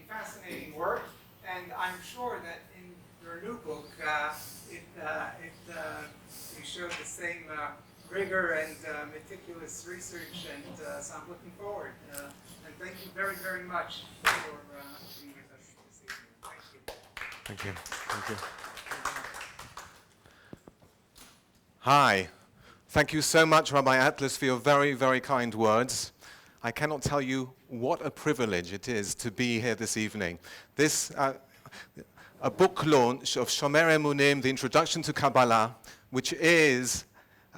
fascinating work, and I'm sure that in your new book, you show the same rigor and meticulous research, and so I'm looking forward. And thank you very, very much for being with us this evening. Thank you. Thank you. Hi. Thank you so much, Rabbi Atlas, for your very, very kind words. I cannot tell you what a privilege it is to be here this evening. This, a book launch of Shomer Emunim, the Introduction to Kabbalah, which is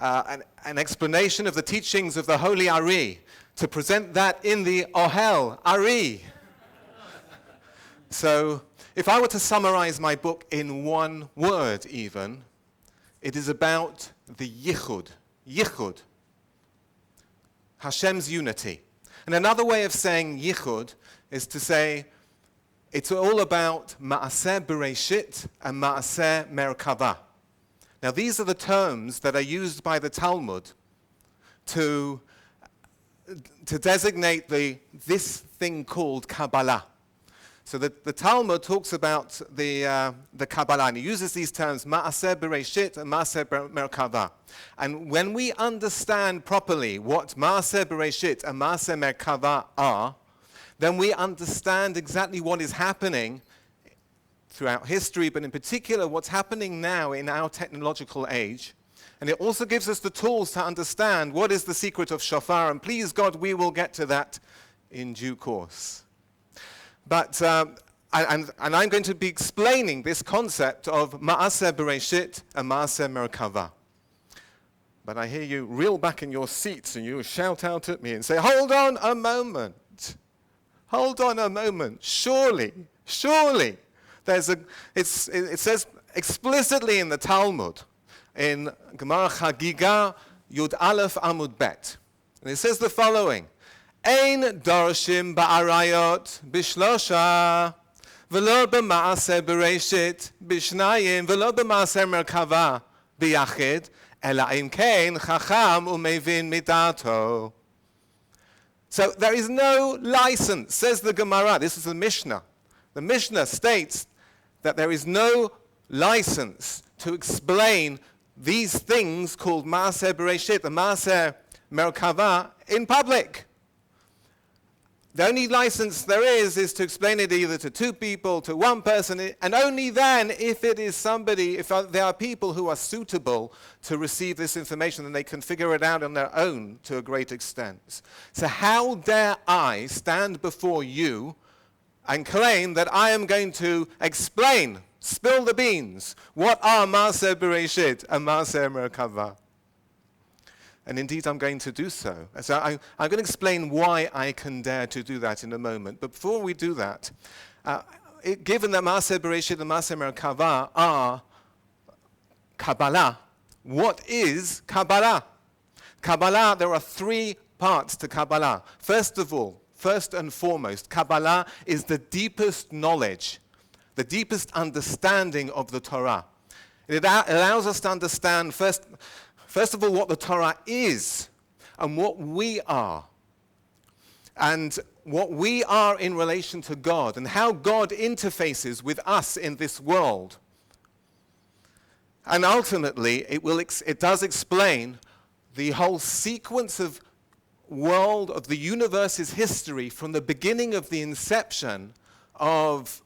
an explanation of the teachings of the Holy Ari, to present that in the Ohel, Ari. So, if I were to summarize my book in one word even, it is about the Yichud, Hashem's unity. And another way of saying Yichud is to say it's all about Maaseh Bereishit and Maaseh Merkava. Now these are the terms that are used by the Talmud to designate this thing called Kabbalah. So the Talmud talks about the Kabbalah, and he uses these terms, Maaseh Bereishit and Maaseh Merkava. And when we understand properly what Maaseh Bereishit and Maaseh Merkava are, then we understand exactly what is happening throughout history, but in particular what's happening now in our technological age. And it also gives us the tools to understand what is the secret of Shofar, and please God, we will get to that in due course. But, and I'm going to be explaining this concept of Maaseh Bereishit and Maaseh Merkava. But I hear you reel back in your seats and you shout out at me and say, hold on a moment. Hold on a moment. Surely, it says explicitly in the Talmud, in Gemara Chagiga, Yud-Aleph Amud Bet. And it says the following, Ein dorshim ba'arayot bishlosha, v'lo b'maaseh bereishit bishnayim, v'lo b'maaseh merkava biyachid, ela im kein chacham umevin midato. So there is no license, says the Gemara. This is the Mishnah. The Mishnah states that there is no license to explain these things called Maaseh Bereishit and Maaseh Merkava in public. The only license there is to explain it either to two people, to one person, and only then if it is somebody, if there are people who are suitable to receive this information, then they can figure it out on their own to a great extent. So how dare I stand before you and claim that I am going to explain, spill the beans, what are Maaseh Bereishit and Maaseh Merkava? And indeed, I'm going to do so. So I'm going to explain why I can dare to do that in a moment. But before we do that, given that Maaseh Bereishit and Maaseh Merkava are Kabbalah, what is Kabbalah? Kabbalah, there are three parts to Kabbalah. First and foremost, Kabbalah is the deepest knowledge, the deepest understanding of the Torah. It allows us to understand First of all, what the Torah is and what we are. And what we are in relation to God and how God interfaces with us in this world. And ultimately, it does explain the whole sequence of the universe's history from the beginning of the inception of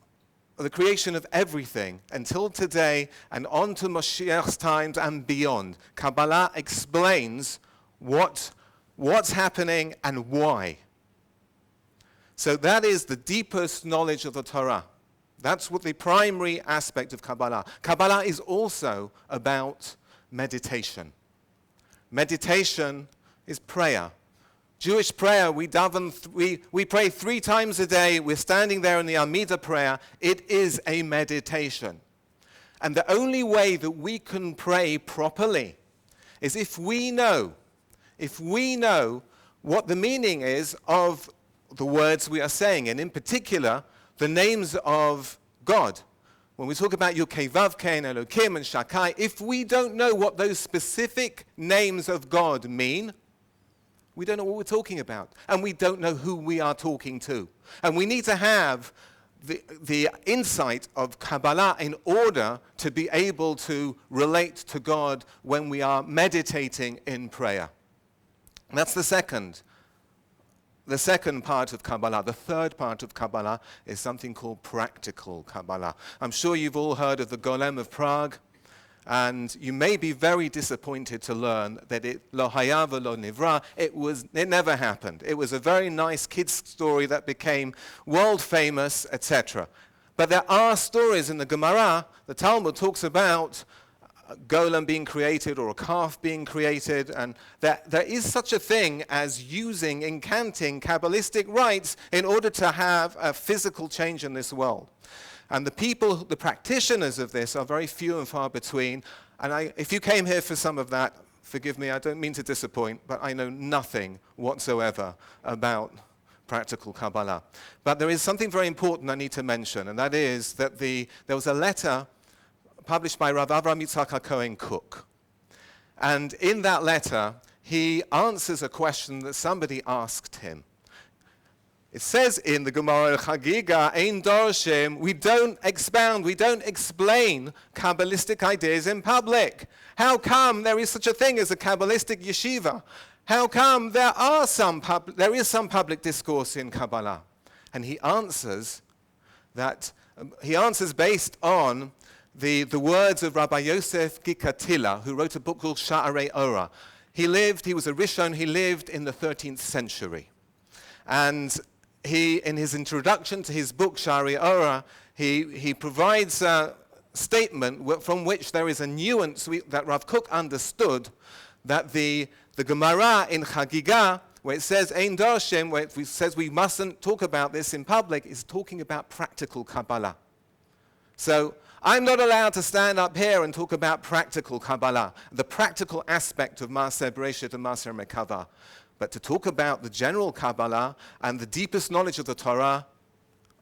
the creation of everything until today and on to Mashiach's times and beyond. Kabbalah explains what's happening and why. So that is the deepest knowledge of the Torah. That's what the primary aspect of Kabbalah. Kabbalah is also about meditation. Meditation is prayer. Jewish prayer, we pray 3 times a day. We're standing there in the Amidah prayer. It is a meditation. And the only way that we can pray properly is if we know what the meaning is of the words we are saying, and in particular, the names of God. When we talk about Yud-Heh-Vav-Heh and Elokim and Shakai, if we don't know what those specific names of God mean, We don't know what we're talking about. And we don't know who we are talking to. And we need to have the insight of Kabbalah in order to be able to relate to God when we are meditating in prayer. And that's the second part of Kabbalah. The third part of Kabbalah is something called practical Kabbalah. I'm sure you've all heard of the Golem of Prague, and you may be very disappointed to learn that lo haya v'lo nivra, it never happened. It was a very nice kid's story that became world famous, etc. But there are stories in the Gemara. The Talmud talks about a golem being created or a calf being created, and that there is such a thing as using incanting Kabbalistic rites in order to have a physical change in this world. And the practitioners of this are very few and far between. And if you came here for some of that, forgive me, I don't mean to disappoint, but I know nothing whatsoever about practical Kabbalah. But there is something very important I need to mention, and that is that there was a letter published by Rav Avram Yitzhak HaKohen Cook. And in that letter, he answers a question that somebody asked him. It says in the Gemara Chagiga, Ein Dorshim, we don't expound, we don't explain Kabbalistic ideas in public. How come there is such a thing as a Kabbalistic yeshiva? How come there is some public discourse in Kabbalah? And he answers based on the words of Rabbi Yosef Gikatila, who wrote a book called Sha'arei Orah. He was a Rishon, he lived in the 13th century. And in his introduction to his book, Sha'arei Orah, he provides a statement from which there is a nuance that Rav Kook understood, that the Gemara in Chagiga, where it says Ein Dorshim, where it says we mustn't talk about this in public, is talking about practical Kabbalah. So I'm not allowed to stand up here and talk about practical Kabbalah, the practical aspect of Maaseh Bereishit and Maaseh Merkavah. But to talk about the general Kabbalah and the deepest knowledge of the Torah,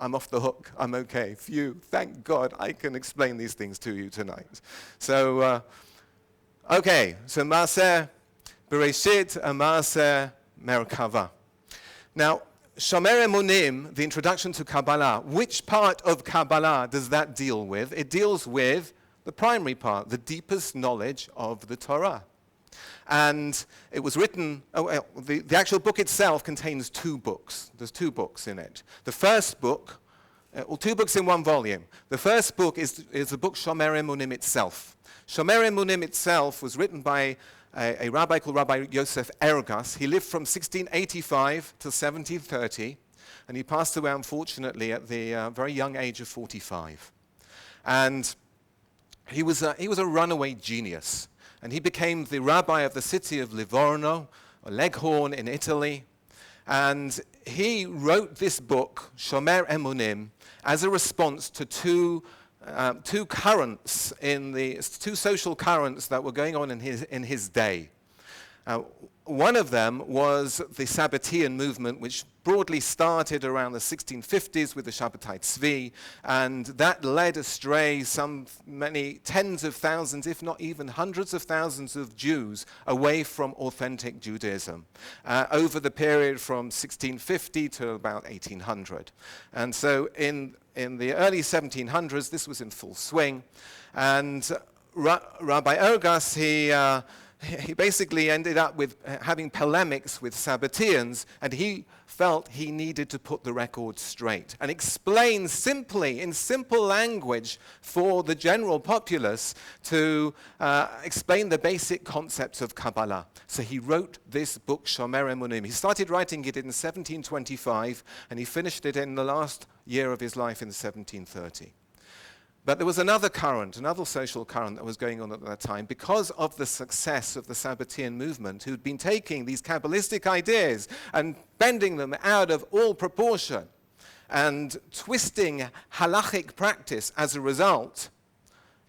I'm off the hook. I'm okay. Phew, thank God I can explain these things to you tonight. So, so Maaseh Bereishit and Maaseh Merkavah. Now, Shomer Emunim, the introduction to Kabbalah, which part of Kabbalah does that deal with? It deals with the primary part, the deepest knowledge of the Torah. And it was written, the actual book itself contains 2 books. There's 2 books in it. The first book, 2 books in 1 volume. The first book is the book Shomer Emunim itself. Shomer Emunim itself was written by a rabbi called Rabbi Yosef Ergas. He lived from 1685 till 1730, and he passed away, unfortunately, at the very young age of 45. And he was a runaway genius. And he became the rabbi of the city of Livorno, or Leghorn in Italy. And he wrote this book, Shomer Emunim, as a response to two currents two social currents that were going on in his day. One of them was the Sabbatean movement, which broadly started around the 1650s with the Shabbatai Tzvi, and that led astray many tens of thousands, if not even hundreds of thousands of Jews away from authentic Judaism over the period from 1650 to about 1800. And so in the early 1700s, this was in full swing, and Rabbi Ergas, he basically ended up with having polemics with Sabbateans, and he felt he needed to put the record straight and explain simply, in simple language, for the general populace to explain the basic concepts of Kabbalah. So he wrote this book, Shomer Emunim. He started writing it in 1725, and he finished it in the last year of his life in 1730. But there was another social current that was going on at that time because of the success of the Sabbatean movement, who'd been taking these Kabbalistic ideas and bending them out of all proportion and twisting halachic practice as a result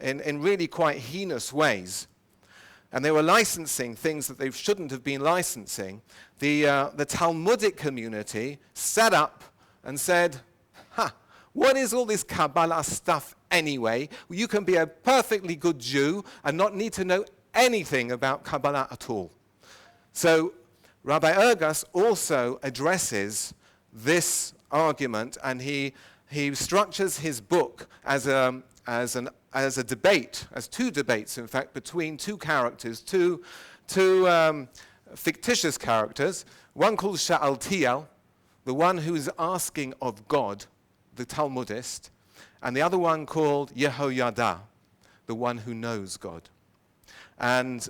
in really quite heinous ways. And they were licensing things that they shouldn't have been licensing. The Talmudic community sat up and said, what is all this Kabbalah stuff anyway? You can be a perfectly good Jew and not need to know anything about Kabbalah at all. So Rabbi Ergas also addresses this argument, and he structures his book as a debate, as two debates, in fact, between two characters, two fictitious characters, one called Sha'altiel, the one who is asking of God, the Talmudist, and the other one called Yehoyada, the one who knows God. And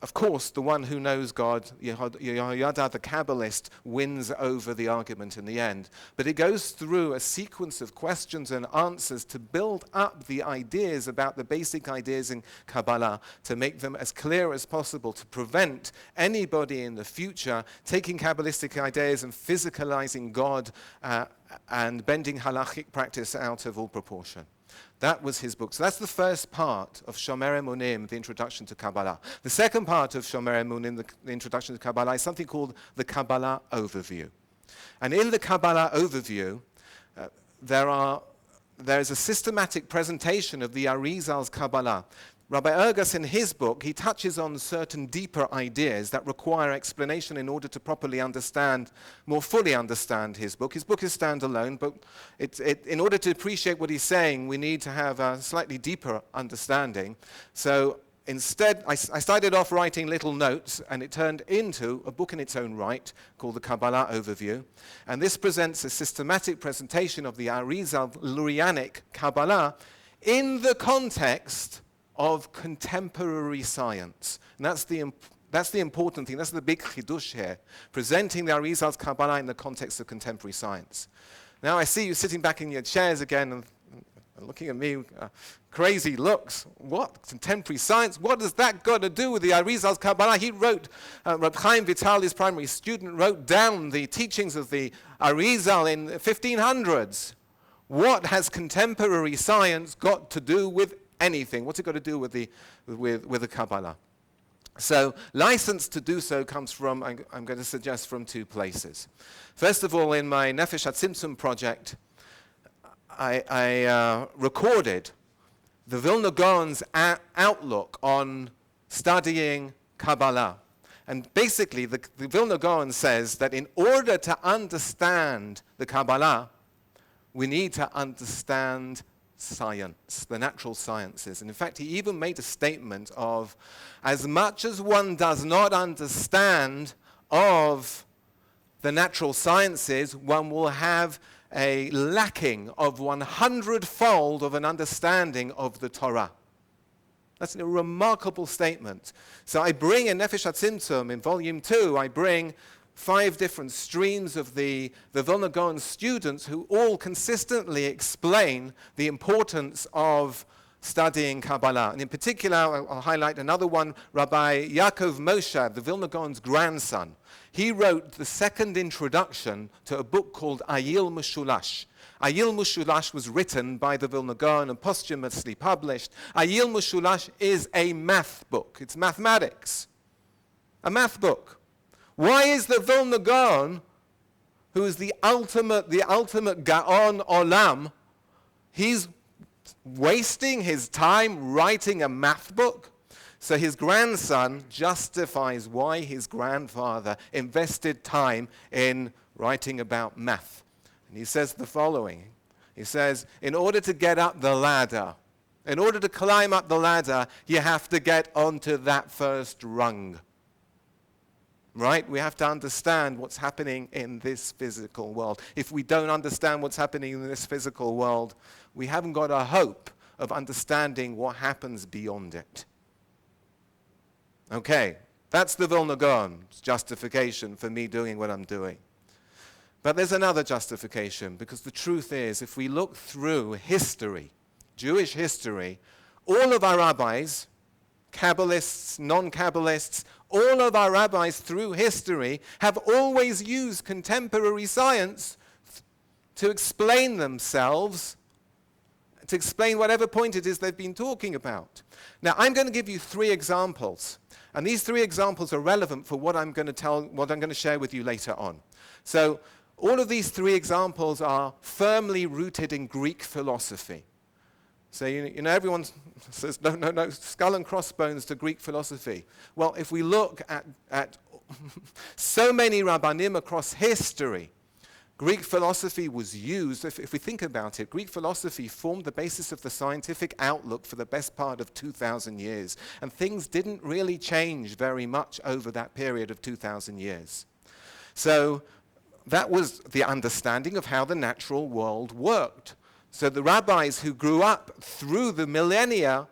of course, the one who knows God, Yehoyada, the Kabbalist, wins over the argument in the end. But it goes through a sequence of questions and answers to build up the ideas about the basic ideas in Kabbalah, to make them as clear as possible, to prevent anybody in the future taking Kabbalistic ideas and physicalizing God and bending halachic practice out of all proportion. That was his book. So that's the first part of Shomer Emunim, the introduction to Kabbalah. The second part of Shomer Emunim, the introduction to Kabbalah, is something called the Kabbalah Overview. And in the Kabbalah Overview, there is a systematic presentation of the Arizal's Kabbalah. Rabbi Ergas, in his book, he touches on certain deeper ideas that require explanation in order to properly understand, more fully understand his book. His book is standalone, but in order to appreciate what he's saying, we need to have a slightly deeper understanding. So instead, I started off writing little notes, and it turned into a book in its own right called the Kabbalah Overview. And this presents a systematic presentation of the Arizal Lurianic Kabbalah in the context of contemporary science. And that's the important thing. That's the big chidush here, presenting the Arizal's Kabbalah in the context of contemporary science. Now I see you sitting back in your chairs again and looking at me, crazy looks. What? Contemporary science? What has that got to do with the Arizal's Kabbalah? He wrote, Rabbi Chaim Vital, his primary student, wrote down the teachings of the Arizal in the 1500s. What has contemporary science got to do with anything? What's it got to do with the Kabbalah? So license to do so comes from, I'm going to suggest, from two places. First of all, in my Nefesh HaTzimtzum project, I recorded the Vilna Gaon's outlook on studying Kabbalah. And basically, the Vilna Gaon says that in order to understand the Kabbalah, we need to understand science, the natural sciences. And in fact, he even made a statement of, as much as one does not understand of the natural sciences, one will have a lacking of 100-fold of an understanding of the Torah. That's a remarkable statement. So I bring in Nefesh HaTzimtzum, in volume 2, I bring 5 different streams of the Vilna Gaon students who all consistently explain the importance of studying Kabbalah. And in particular, I'll highlight another one, Rabbi Yaakov Moshe, the Vilna Gaon's grandson. He wrote the second introduction to a book called Ayil Mushulash. Ayil Mushulash was written by the Vilna Gaon and posthumously published. Ayil Mushulash is a math book. It's mathematics. A math book. Why is the Vilna Gaon, who is the ultimate Gaon Olam, he's wasting his time writing a math book? So his grandson justifies why his grandfather invested time in writing about math. And he says the following. He says, in order to get up the ladder, in order to climb up the ladder, you have to get onto that first rung. Right? We have to understand what's happening in this physical world. If we don't understand what's happening in this physical world, we haven't got a hope of understanding what happens beyond it. Okay, that's the Vilna Gaon's justification for me doing what I'm doing. But there's another justification, because the truth is, if we look through history, Jewish history, all of our rabbis, Kabbalists, non-Kabbalists, all of our rabbis through history have always used contemporary science to explain themselves, to explain whatever point it is they've been talking about. Now, I'm going to give you 3 examples, and these 3 examples are relevant for what I'm going to share with you later on. So, all of these 3 examples are firmly rooted in Greek philosophy. So, you know, everyone says, no, skull and crossbones to Greek philosophy. Well, if we look at so many Rabbanim across history, Greek philosophy was used. If we think about it, Greek philosophy formed the basis of the scientific outlook for the best part of 2,000 years. And things didn't really change very much over that period of 2,000 years. So that was the understanding of how the natural world worked. So the rabbis who grew up through the millennia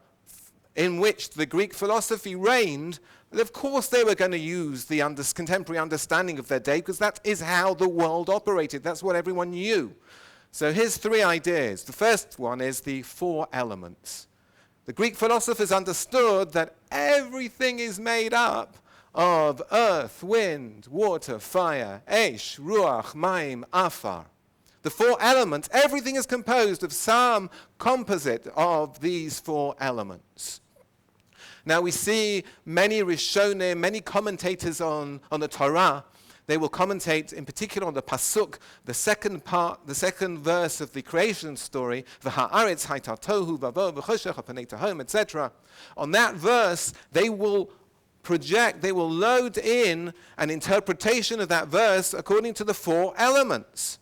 in which the Greek philosophy reigned, of course they were going to use the contemporary understanding of their day, because that is how the world operated. That's what everyone knew. So here's three ideas. The first one is the four elements. The Greek philosophers understood that everything is made up of earth, wind, water, fire, esh, ruach, maim, afar. The four elements, everything is composed of some composite of these four elements. Now we see many Rishonim, many commentators on the Torah, they will commentate in particular on the Pasuk, the second verse of the creation story, V'ha'aretz hayta tohu v'avo v'choshech ha'panei tahom, etc. On that verse, they will load in an interpretation of that verse according to the four elements.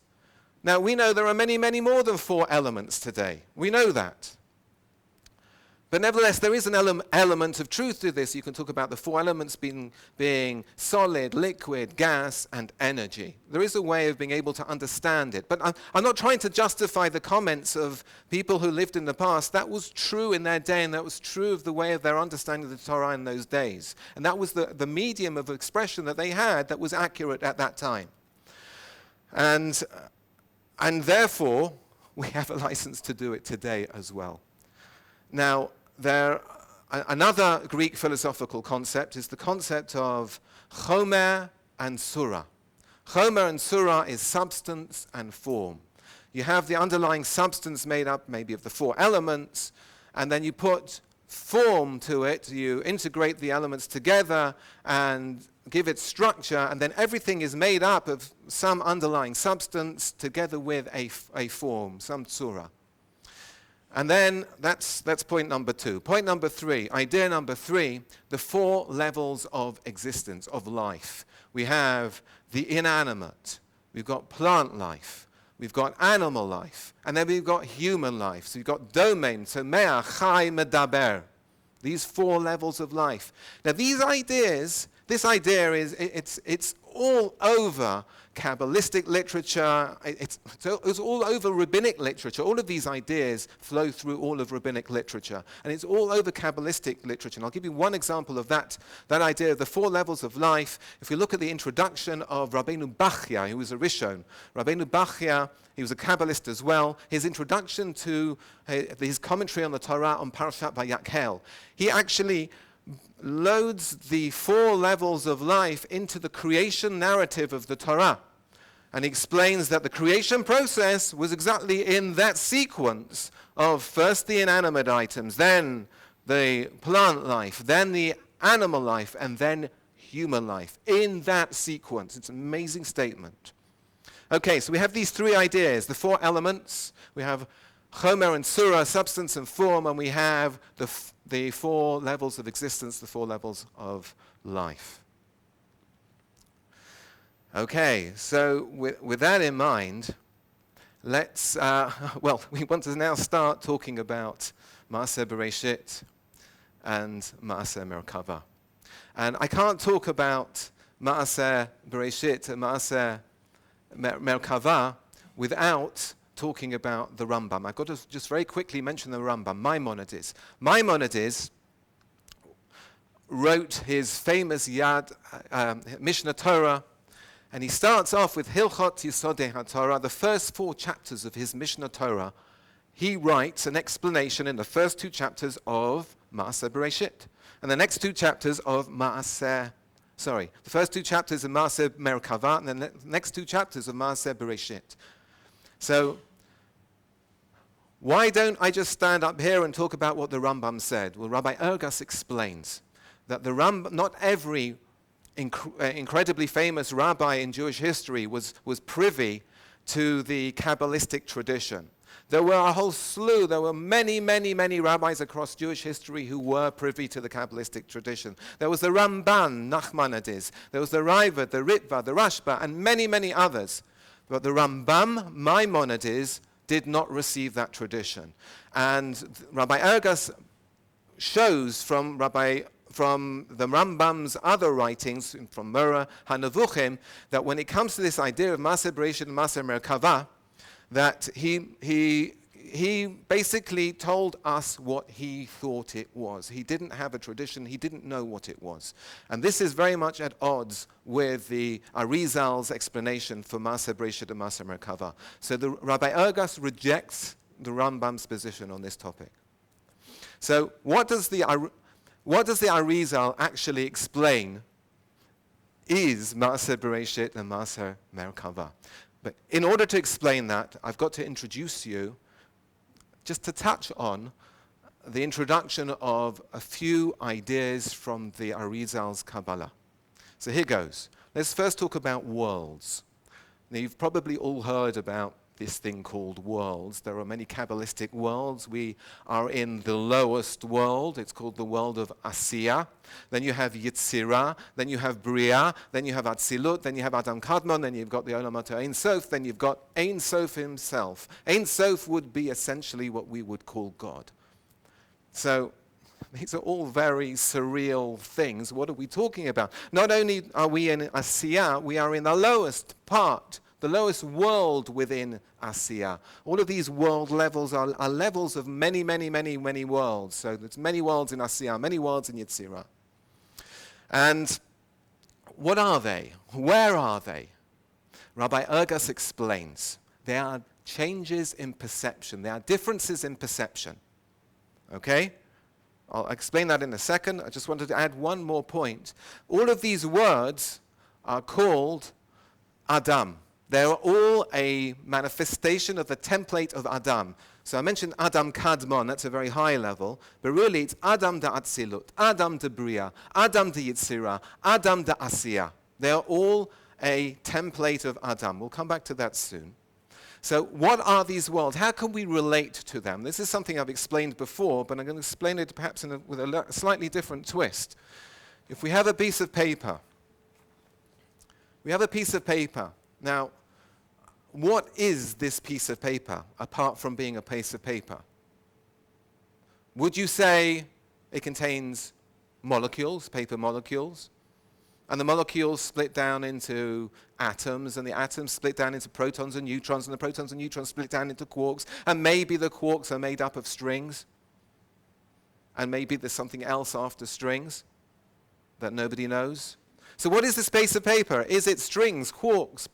Now we know there are many, many more than four elements today. We know that. But nevertheless, there is an element of truth to this. You can talk about the four elements being solid, liquid, gas, and energy. There is a way of being able to understand it. But I'm not trying to justify the comments of people who lived in the past. That was true in their day, and that was true of the way of their understanding of the Torah in those days. And that was the medium of expression that they had that was accurate at that time. And therefore, we have a license to do it today as well. Now, another Greek philosophical concept is the concept of Shomer and Surah. Shomer and Surah is substance and form. You have the underlying substance made up maybe of the four elements, and then you put form to it, you integrate the elements together and give it structure, and then everything is made up of some underlying substance together with a form, some tzura. And then that's point number two. Point number three, idea number three, the four levels of existence, of life. We have the inanimate, we've got plant life, we've got animal life, and then we've got human life. So we've got domain, so mea, chai, medaber. These four levels of life. Now this idea is, it's all over Kabbalistic literature, it's all over rabbinic literature. All of these ideas flow through all of rabbinic literature. And it's all over Kabbalistic literature. And I'll give you one example of that idea of the four levels of life. If we look at the introduction of Rabbeinu Bachya, who was a Rishon. Rabbeinu Bachya, he was a Kabbalist as well. His introduction to his commentary on the Torah on Parashat Vayakhel, he actually loads the four levels of life into the creation narrative of the Torah. And he explains that the creation process was exactly in that sequence of first the inanimate items, then the plant life, then the animal life, and then human life. In that sequence. It's an amazing statement. Okay, so we have these three ideas, the four elements. We have Shomer and Surah, substance and form, and we have the four levels of existence, the four levels of life. Okay, so with that in mind, let's, we want to now start talking about Maaseh Bereishit and Maaseh Merkava. And I can't talk about Maaseh Bereishit and Maaseh Merkava without talking about the Rambam. I've got to just very quickly mention the Rambam, Maimonides. Maimonides wrote his famous Mishnah Torah, and he starts off with Hilchot Yisodei HaTorah. The first 4 chapters of his Mishnah Torah, he writes an explanation in the first 2 chapters of Maaseh Bereishit, and the next 2 chapters of the first 2 chapters of Maaseh Merkava, and the next 2 chapters of Maaseh Bereishit. So, why don't I just stand up here and talk about what the Rambam said? Well, Rabbi Ergas explains that the Rambam, not every incredibly famous rabbi in Jewish history was privy to the Kabbalistic tradition. There were a whole slew, there were many, many, many rabbis across Jewish history who were privy to the Kabbalistic tradition. There was the Ramban, Nachmanides. There was the Raiva, the Ritva, the Rashba, and many, many others. But the Rambam, Maimonides, did not receive that tradition. And Rabbi Ergas shows from the Rambam's other writings, from Mura HaNevuchim, that when it comes to this idea of Maaseh Bereishit and Maaseh Merkavah, that he basically told us what he thought it was. He didn't have a tradition. He didn't know what it was. And this is very much at odds with the Arizal's explanation for Maaseh Bereishit and Maaseh Merkavah. So the Rabbi Ergas rejects the Rambam's position on this topic. So what does the Arizal actually explain is Maaseh Bereishit and Maaseh Merkavah? But in order to explain that, I've got to introduce you, just to touch on the introduction of a few ideas from the Arizal's Kabbalah. So here goes. Let's first talk about worlds. Now, you've probably all heard about this thing called worlds. There are many Kabbalistic worlds. We are in the lowest world. It's called the world of Asiya. Then you have Yetzirah. Then you have Beriya. Then you have Atzilut. Then you have Adam Kadmon. Then you've got the Olam Ein Sof. Then you've got Ein Sof himself. Ein Sof would be essentially what we would call God. So these are all very surreal things. What are we talking about? Not only are we in Asiya, we are in the lowest part, the lowest world within Asiya. All of these world levels are levels of many, many, many, many worlds. So there's many worlds in Asiya, many worlds in Yetzirah. And what are they? Where are they? Rabbi Ergas explains. There are changes in perception. There are differences in perception. Okay? I'll explain that in a second. I just wanted to add one more point. All of these words are called Adam. They're all a manifestation of the template of Adam. So I mentioned Adam Kadmon, that's a very high level, but really it's Adam de Atzilut, Adam de Beriya, Adam de Yetzirah, Adam de Asiya. They're all a template of Adam. We'll come back to that soon. So what are these worlds? How can we relate to them? This is something I've explained before, but I'm going to explain it perhaps with a slightly different twist. If we have a piece of paper, Now, what is this piece of paper, apart from being a piece of paper? Would you say it contains molecules, paper molecules? And the molecules split down into atoms, and the atoms split down into protons and neutrons, and the protons and neutrons split down into quarks, and maybe the quarks are made up of strings, and maybe there's something else after strings that nobody knows. So what is this piece of paper? Is it strings, quarks,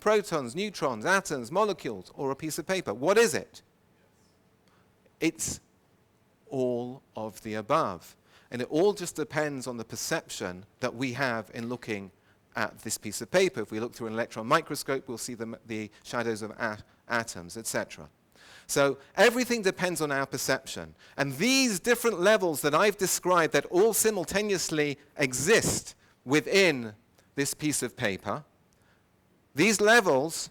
protons, neutrons, atoms, molecules, or a piece of paper? What is it? It's all of the above. And it all just depends on the perception that we have in looking at this piece of paper. If we look through an electron microscope, we'll see the shadows of atoms, etc. So everything depends on our perception. And these different levels that I've described that all simultaneously exist within this piece of paper, these levels,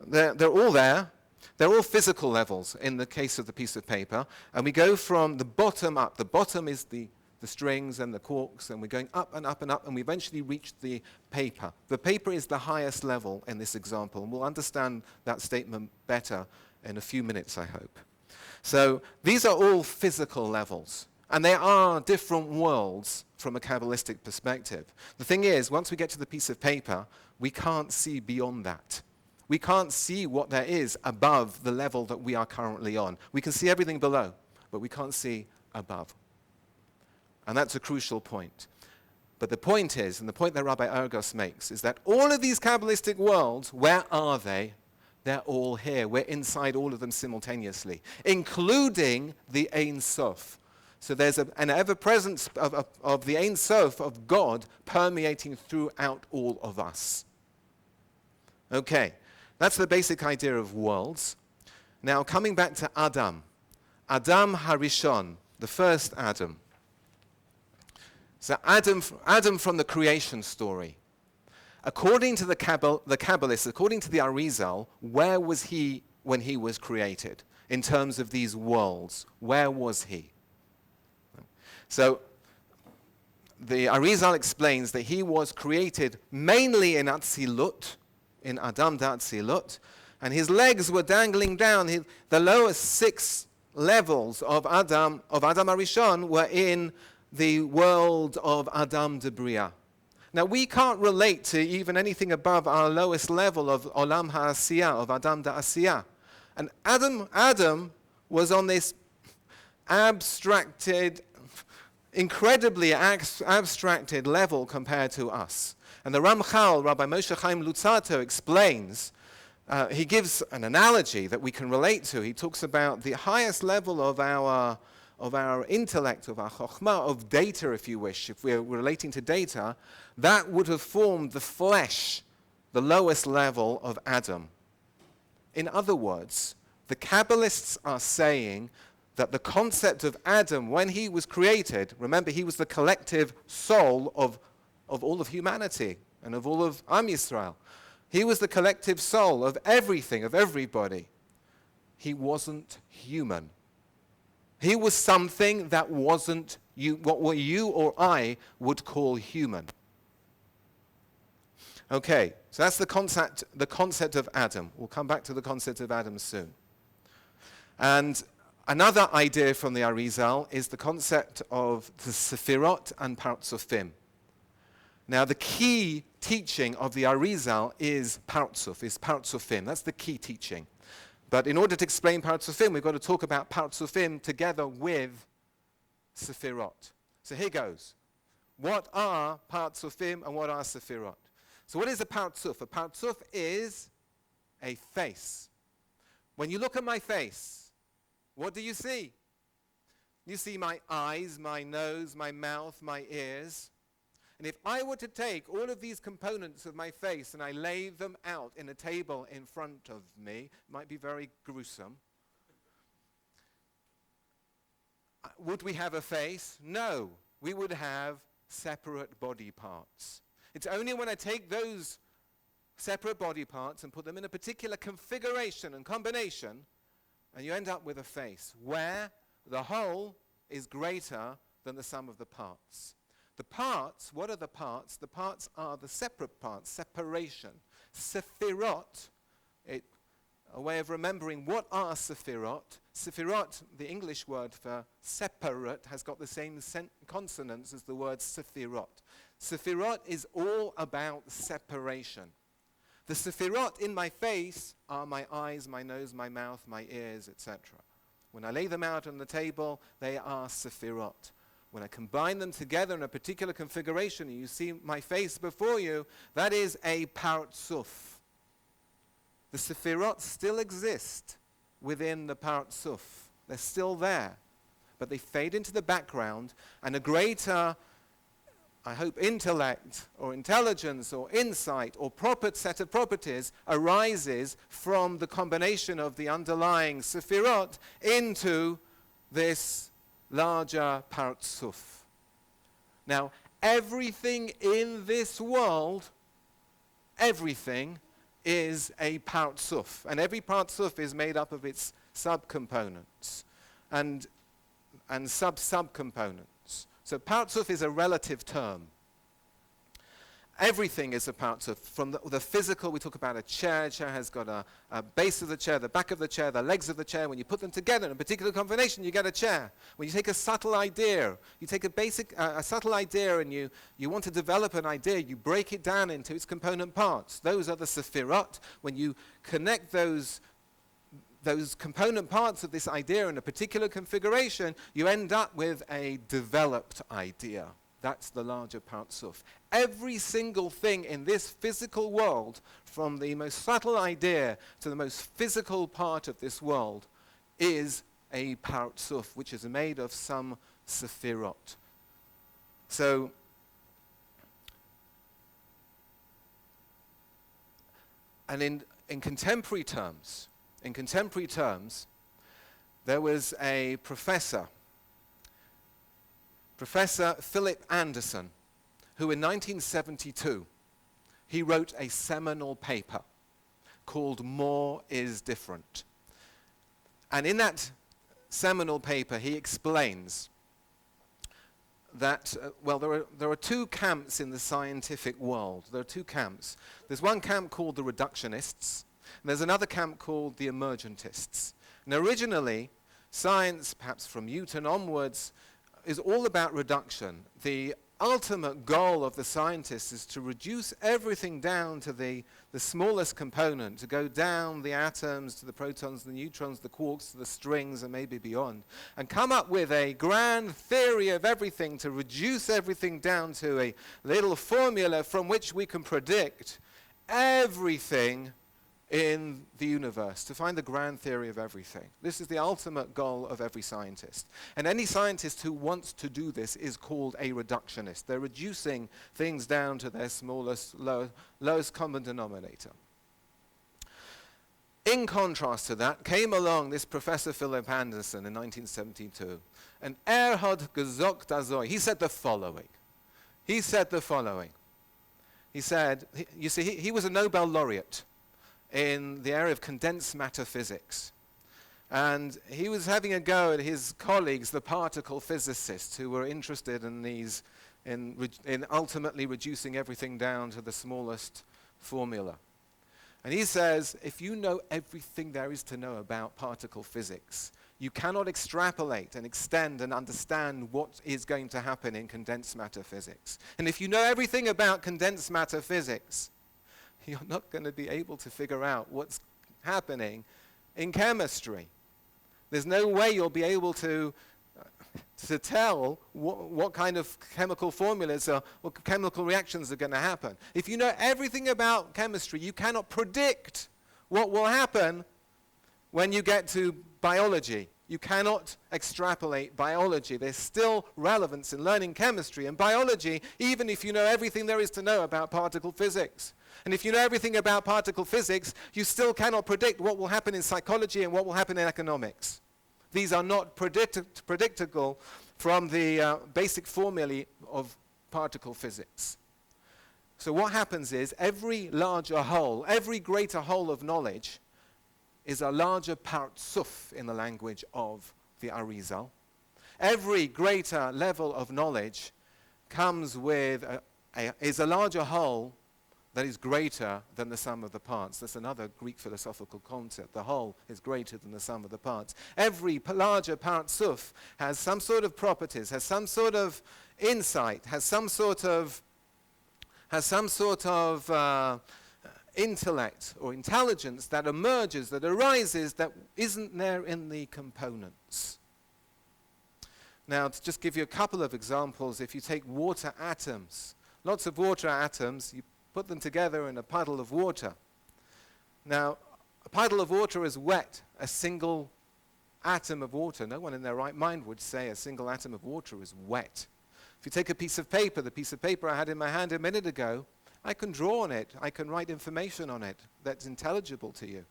they're all there. They're all physical levels in the case of the piece of paper. And we go from the bottom up. The bottom is the strings and the quarks, and we're going up and up and up, and we eventually reach the paper. The paper is the highest level in this example, and we'll understand that statement better in a few minutes, I hope. So these are all physical levels, and they are different worlds from a Kabbalistic perspective. The thing is, once we get to the piece of paper, we can't see beyond that. We can't see what there is above the level that we are currently on. We can see everything below, but we can't see above. And that's a crucial point. But the point is, and the point that Rabbi Ergas makes, is that all of these Kabbalistic worlds, where are they? They're all here. We're inside all of them simultaneously, including the Ein Sof. So there's an ever-presence of the Ein Sof, of God, permeating throughout all of us. Okay, that's the basic idea of worlds. Now, coming back to Adam. Adam HaRishon, the first Adam. So Adam from the creation story. According to the Kabbalists, according to the Arizal, where was he when he was created in terms of these worlds? Where was he? So the Arizal explains that he was created mainly in Atzilut, in Adam of Atzilut, and his legs were dangling down. The lowest 6 levels of Adam HaRishon were in the world of Adam of Beriya. Now, we can't relate to even anything above our lowest level of Olam HaAsiyah, of Adam Da'asiyah. And Adam was on this incredibly abstracted level compared to us. And the Ramchal, Rabbi Moshe Chaim Luzzatto, explains, he gives an analogy that we can relate to. He talks about the highest level of our intellect, of our chokhmah, of data, if you wish, if we're relating to data, that would have formed the flesh, the lowest level of Adam. In other words, the Kabbalists are saying that the concept of Adam, when he was created, remember, he was the collective soul of all of humanity and of all of Am Yisrael. He was the collective soul of everything, of everybody. He wasn't human. He was something that wasn't what you or I would call human. Okay, so that's the concept of Adam. We'll come back to the concept of Adam soon. And another idea from the Arizal is the concept of the Sefirot and Partzufim. Now, the key teaching of the Arizal is Partzufim. That's the key teaching. But in order to explain Partzufim, we've got to talk about Partzufim together with Sefirot. So here goes. What are Partzufim and what are Sefirot? So what is a Partzuf? A Partzuf is a face. When you look at my face, what do you see? You see my eyes, my nose, my mouth, my ears. And if I were to take all of these components of my face and I lay them out in a table in front of me, it might be very gruesome. Would we have a face? No. We would have separate body parts. It's only when I take those separate body parts and put them in a particular configuration and combination, and you end up with a face where the whole is greater than the sum of the parts. The parts, what are the parts? The parts are the separate parts, separation. Sefirot, a way of remembering what are Sefirot. Sefirot, the English word for separate, has got the same consonants as the word Sefirot. Sefirot is all about separation. The Sefirot in my face are my eyes, my nose, my mouth, my ears, etc. When I lay them out on the table, they are Sefirot. When I combine them together in a particular configuration, and you see my face before you, that is a Partzuf. The Sefirot still exist within the Partzuf. They're still there. But they fade into the background, and a greater, I hope, intellect or intelligence or insight or proper set of properties arises from the combination of the underlying Sefirot into this larger Partzuf. Now, everything in this world, everything is a Partzuf. And every Partzuf is made up of its subcomponents and subcomponents. So Partzuf is a relative term. Everything is a Partzuf. From the physical, we talk about a chair. A chair has got a base of the chair, the back of the chair, the legs of the chair. When you put them together in a particular combination, you get a chair. When you take a subtle idea, you take a subtle idea and you want to develop an idea, you break it down into its component parts. Those are the Sefirot. When you connect those component parts of this idea in a particular configuration, you end up with a developed idea. That's the larger Partzuf. Every single thing in this physical world, from the most subtle idea to the most physical part of this world, is a Partzuf, which is made of some Sefirot. So, and in contemporary terms, there was a Professor Philip Anderson, who in 1972, he wrote a seminal paper called More is Different. And in that seminal paper, he explains that, there are two camps in the scientific world. There are two camps. There's one camp called the reductionists, and there's another camp called the emergentists. And originally, science, perhaps from Newton onwards, is all about reduction. The ultimate goal of the scientists is to reduce everything down to the smallest component, to go down the atoms, to the protons, the neutrons, the quarks, the strings, and maybe beyond, and come up with a grand theory of everything to reduce everything down to a little formula from which we can predict everything in the universe, to find the grand theory of everything. This is the ultimate goal of every scientist. And any scientist who wants to do this is called a reductionist. They're reducing things down to their smallest, lowest common denominator. In contrast to that, came along this Professor Philip Anderson in 1972. And hat gesagt azoi. He said the following. He said, he was a Nobel laureate in the area of condensed matter physics. And he was having a go at his colleagues, the particle physicists, who were interested in ultimately reducing everything down to the smallest formula. And he says, if you know everything there is to know about particle physics, you cannot extrapolate and extend and understand what is going to happen in condensed matter physics. And if you know everything about condensed matter physics, you're not going to be able to figure out what's happening in chemistry. There's no way you'll be able to tell what kind of chemical formulas or what chemical reactions are going to happen. If you know everything about chemistry, you cannot predict what will happen when you get to biology. You cannot extrapolate biology. There's still relevance in learning chemistry and biology, even if you know everything there is to know about particle physics. And if you know everything about particle physics, you still cannot predict what will happen in psychology and what will happen in economics. These are not predictable from the basic formulae of particle physics. So what happens is every larger whole, every greater whole of knowledge is a larger partzuf in the language of the Arizal. Every greater level of knowledge comes with is a larger whole that is greater than the sum of the parts. That's another Greek philosophical concept. The whole is greater than the sum of the parts. Every larger partzuf has some sort of properties, has some sort of insight, has some sort of intellect or intelligence that emerges, that arises, that isn't there in the components. Now, to just give you a couple of examples, if you take water atoms, lots of water atoms, you put them together in a puddle of water. Now, a puddle of water is wet, a single atom of water. No one in their right mind would say a single atom of water is wet. If you take a piece of paper, the piece of paper I had in my hand a minute ago, I can draw on it, I can write information on it that's intelligible to you.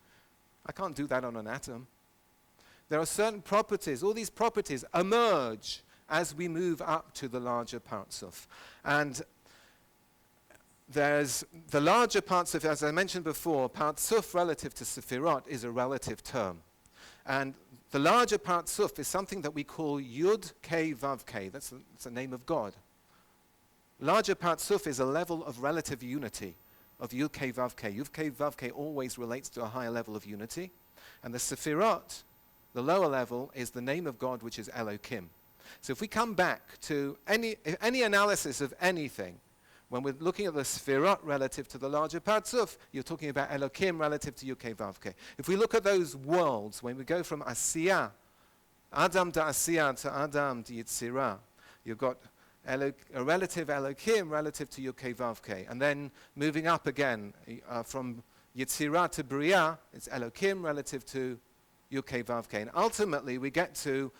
I can't do that on an atom. There are certain properties, all these properties emerge as we move up to the larger partzuf. And there's the larger partzuf, as I mentioned before, partzuf relative to Sefirot is a relative term. And the larger partzuf is something that we call Yud-Heh-Vav-Heh. That's the name of God. Larger partzuf is a level of relative unity of Yud-Heh-Vav-Heh. Yud-Heh-Vav-Heh always relates to a higher level of unity. And the Sefirot, the lower level, is the name of God, which is Elokim. So if we come back to any analysis of anything, when we're looking at the Sefirot relative to the larger partzuf, you're talking about Elokim relative to Yud-Heh-Vav-Heh. If we look at those worlds, when we go from Asiyah, Adam to Asiyah to Adam to Yitzirah, you've got a relative Elokim relative to Yud-Heh-Vav-Heh. And then moving up again, from Yitzirah to Beriya, it's Elokim relative to Yud-Heh-Vav-Heh. And ultimately, we get to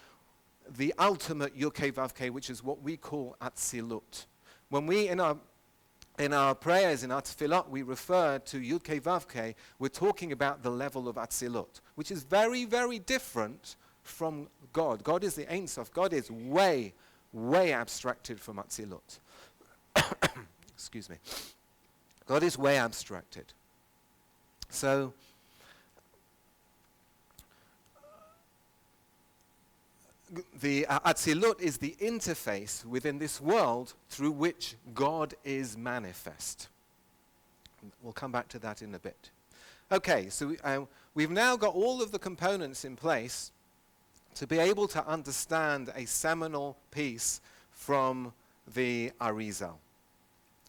the ultimate Yud-Heh-Vav-Heh, which is what we call Atzilut. When we, in our prayers, in our tefillot, we refer to Yud-Heh-Vav-Heh, we're talking about the level of Atzilut, which is very, very different from God. God is the Ein Sof. God is way, way abstracted from Atzilut. Excuse me. God is way abstracted. So, the Atzilut is the interface within this world through which God is manifest. We'll come back to that in a bit. Okay, so we've now got all of the components in place to be able to understand a seminal piece from the Arizal.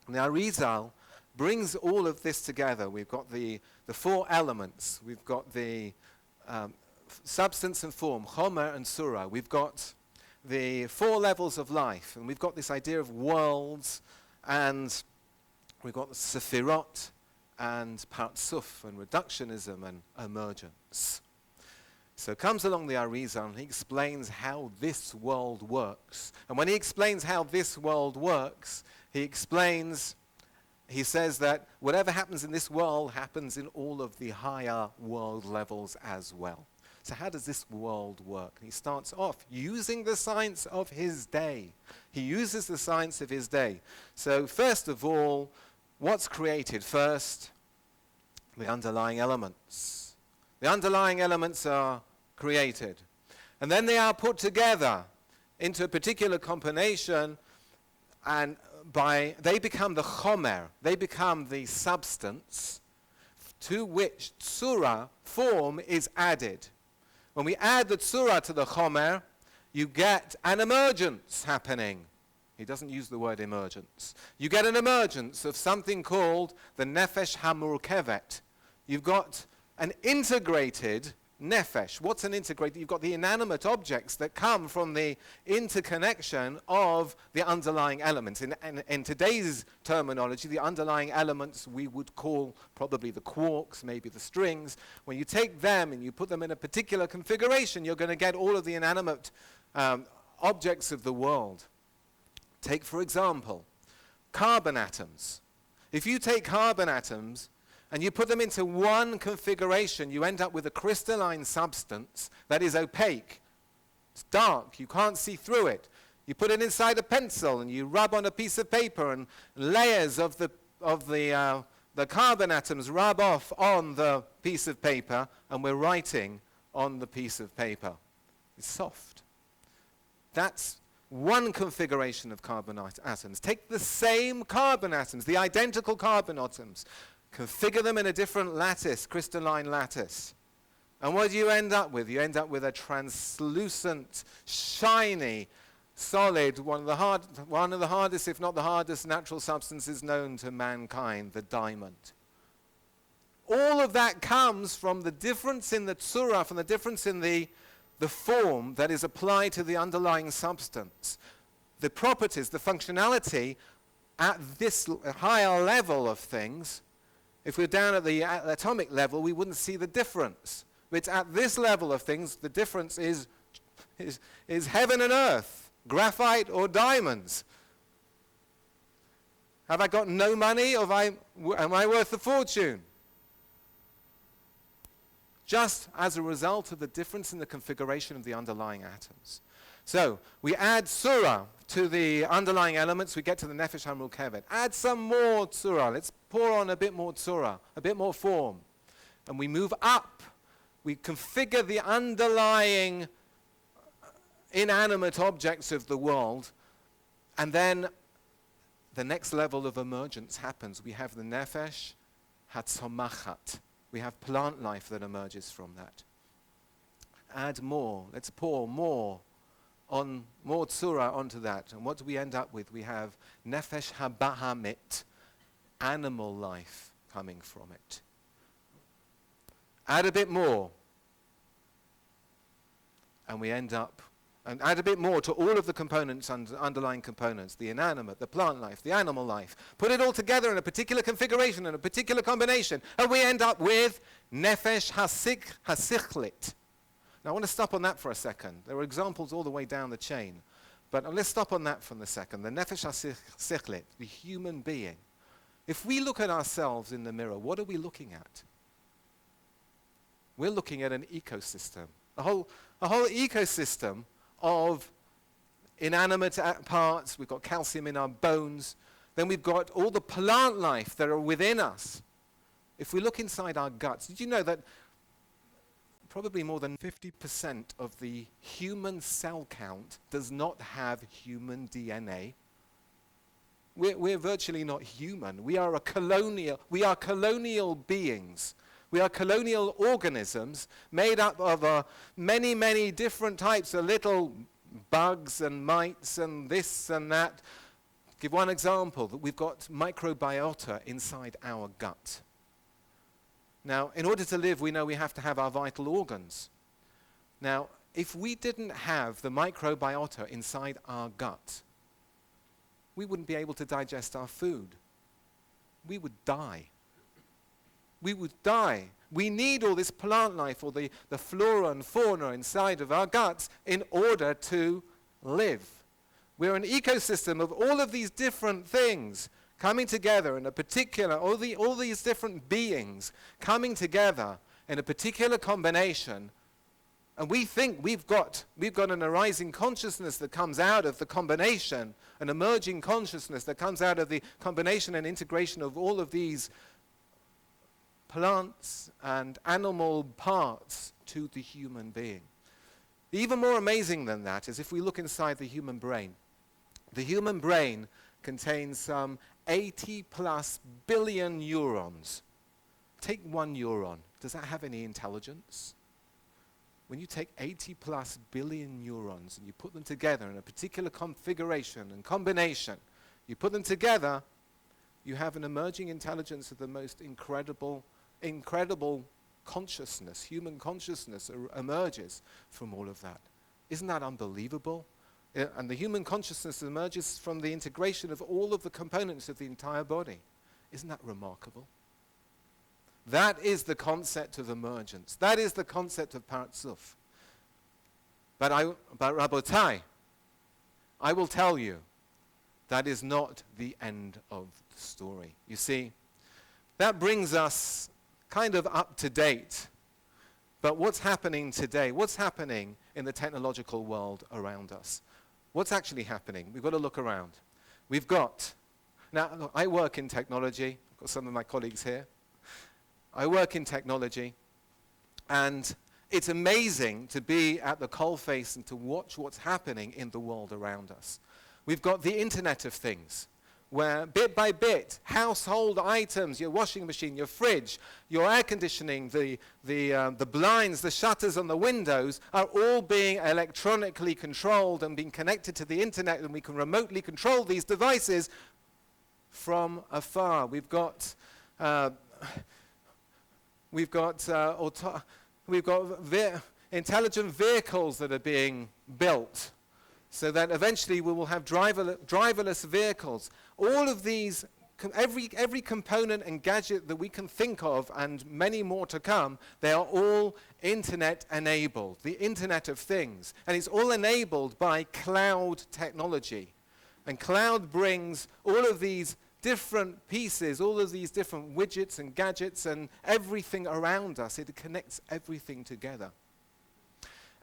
And the Arizal brings all of this together. We've got the four elements. We've got the substance and form, Chomer and Surah. We've got the four levels of life, and we've got this idea of worlds, and we've got the Sefirot and Partzuf and reductionism and emergence. So comes along the Arizal and he explains how this world works. And when he explains how this world works, he says that whatever happens in this world happens in all of the higher world levels as well. So how does this world work? And he starts off using the science of his day. He uses the science of his day. So first of all, what's created first? The underlying elements. The underlying elements are created. And then they are put together into a particular combination, and they become the chomer, they become the substance to which tzura, form, is added. When we add the tzura to the chomer, you get an emergence happening. He doesn't use the word emergence. You get an emergence of something called the nefesh hamurkevet. You've got an integrated nefesh. What's an integrated? You've got the inanimate objects that come from the interconnection of the underlying elements. In today's terminology, the underlying elements we would call probably the quarks, maybe the strings. When you take them and you put them in a particular configuration, you're going to get all of the inanimate objects of the world. Take, for example, carbon atoms. If you take carbon atoms and you put them into one configuration, you end up with a crystalline substance that is opaque. It's dark, you can't see through it. You put it inside a pencil and you rub on a piece of paper, and layers of the carbon atoms rub off on the piece of paper, and we're writing on the piece of paper. It's soft. That's one configuration of carbon atoms. Take the same carbon atoms, the identical carbon atoms, configure them in a different lattice, crystalline lattice. And what do you end up with? You end up with a translucent, shiny, solid, one of the hardest, if not the hardest, natural substances known to mankind, the diamond. All of that comes from the difference in the tzura, from the difference in the form that is applied to the underlying substance. The properties, the functionality at this higher level of things, if we're down at the atomic level, we wouldn't see the difference. But at this level of things, the difference is heaven and earth, graphite or diamonds. Have I got no money, or am I worth a fortune? Just as a result of the difference in the configuration of the underlying atoms. So we add tzura to the underlying elements, we get to the nefesh hamurkevet. Add some more tzura. Let's pour on a bit more tzura, a bit more form. And we move up. We configure the underlying inanimate objects of the world. And then the next level of emergence happens. We have the nefesh hatzomachat. We have plant life that emerges from that. Add more. Let's pour more tzura onto that. And what do we end up with? We have nefesh habahamit, animal life coming from it. Add a bit more. And we end up, and add a bit more to all of the components, underlying components, the inanimate, the plant life, the animal life. Put it all together in a particular configuration, in a particular combination, and we end up with nefesh hasichlit. Now I want to stop on that for a second. There are examples all the way down the chain. But let's stop on that for a second. The nefesh hasichlit, the human being. If we look at ourselves in the mirror, what are we looking at? We're looking at an ecosystem. A whole ecosystem of inanimate parts. We've got calcium in our bones. Then we've got all the plant life that are within us. If we look inside our guts, did you know that probably more than 50% of the human cell count does not have human DNA. We're virtually not human. We are colonial beings. We are colonial organisms made up of many, many different types of little bugs and mites and this and that. Give one example, that we've got microbiota inside our gut. Now, in order to live, we know we have to have our vital organs. Now, if we didn't have the microbiota inside our gut, we wouldn't be able to digest our food. We would die. We would die. We need all this plant life, or the flora and fauna inside of our guts in order to live. We're an ecosystem of all of these different things coming together in a particular, all these different beings coming together in a particular combination. And we think we've got an arising consciousness that comes out of the combination, an emerging consciousness that comes out of the combination and integration of all of these plants and animal parts to the human being. Even more amazing than that is if we look inside the human brain. The human brain contains some 80 plus billion neurons. Take one neuron. Does that have any intelligence? When you take 80 plus billion neurons and you put them together in a particular configuration and combination, you put them together, you have an emerging intelligence of the most incredible consciousness. Human consciousness emerges from all of that. Isn't that unbelievable? And the human consciousness emerges from the integration of all of the components of the entire body. Isn't that remarkable? That is the concept of emergence. That is the concept of Partzuf. But Rabotai, I will tell you, that is not the end of the story. You see, that brings us kind of up to date. But what's happening today? What's happening in the technological world around us? What's actually happening? We've got to look around. Now, look, I work in technology. I've got some of my colleagues here. I work in technology, and it's amazing to be at the coalface and to watch what's happening in the world around us. We've got the Internet of Things, where bit by bit, household items, your washing machine, your fridge, your air conditioning, the blinds, the shutters on the windows are all being electronically controlled and being connected to the internet, and we can remotely control these devices from afar. We've got intelligent vehicles that are being built, so that eventually we will have driverless vehicles. All of these, every component and gadget that we can think of, and many more to come, they are all internet enabled, the Internet of Things. And it's all enabled by cloud technology. And cloud brings all of these different pieces, all of these different widgets and gadgets and everything around us. It connects everything together.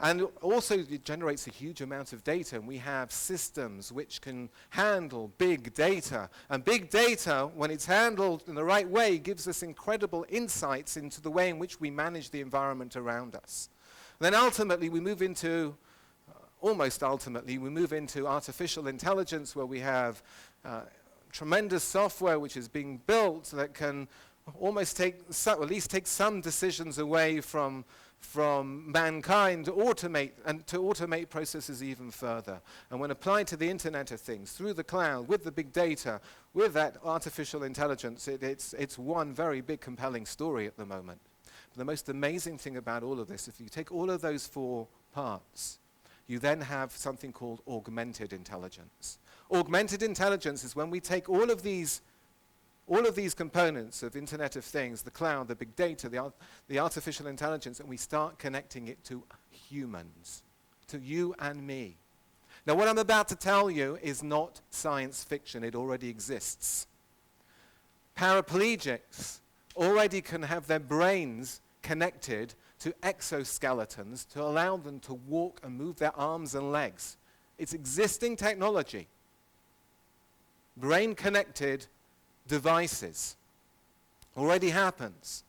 And also it generates a huge amount of data, and we have systems which can handle big data. And big data, when it's handled in the right way, gives us incredible insights into the way in which we manage the environment around us. And then ultimately we move into, artificial intelligence, where we have tremendous software which is being built that can almost take some decisions away from mankind to automate processes even further. And when applied to the Internet of Things, through the cloud, with the big data, with that artificial intelligence, it's one very big compelling story at the moment. But the most amazing thing about all of this, if you take all of those four parts, you then have something called augmented intelligence. Augmented intelligence is when we take all of these components of Internet of Things, the cloud, the big data, the artificial intelligence, and we start connecting it to humans, to you and me. Now, what I'm about to tell you is not science fiction. It already exists. Paraplegics already can have their brains connected to exoskeletons to allow them to walk and move their arms and legs. It's existing technology. Brain-connected devices. Already happens.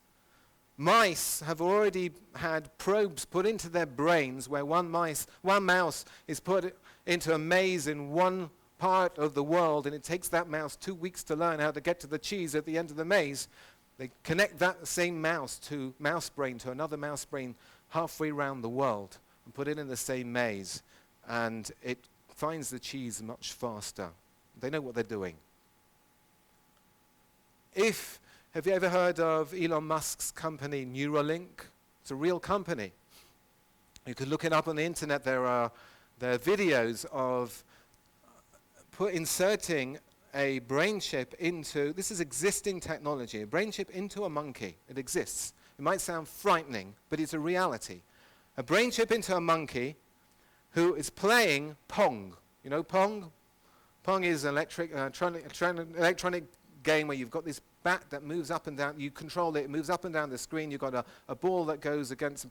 Mice have already had probes put into their brains where one mouse is put into a maze in one part of the world, and it takes that mouse 2 weeks to learn how to get to the cheese at the end of the maze. They connect that same mouse brain to another mouse brain halfway around the world and put it in the same maze, and it finds the cheese much faster. They know what they're doing. Have you ever heard of Elon Musk's company, Neuralink? It's a real company. You could look it up on the internet. There are videos of inserting a brain chip into, this is existing technology, a brain chip into a monkey. It exists. It might sound frightening, but it's a reality. A brain chip into a monkey who is playing Pong. You know Pong? Pong is an electronic game where you've got this bat that moves up and down. You control it. It moves up and down the screen. You've got a ball that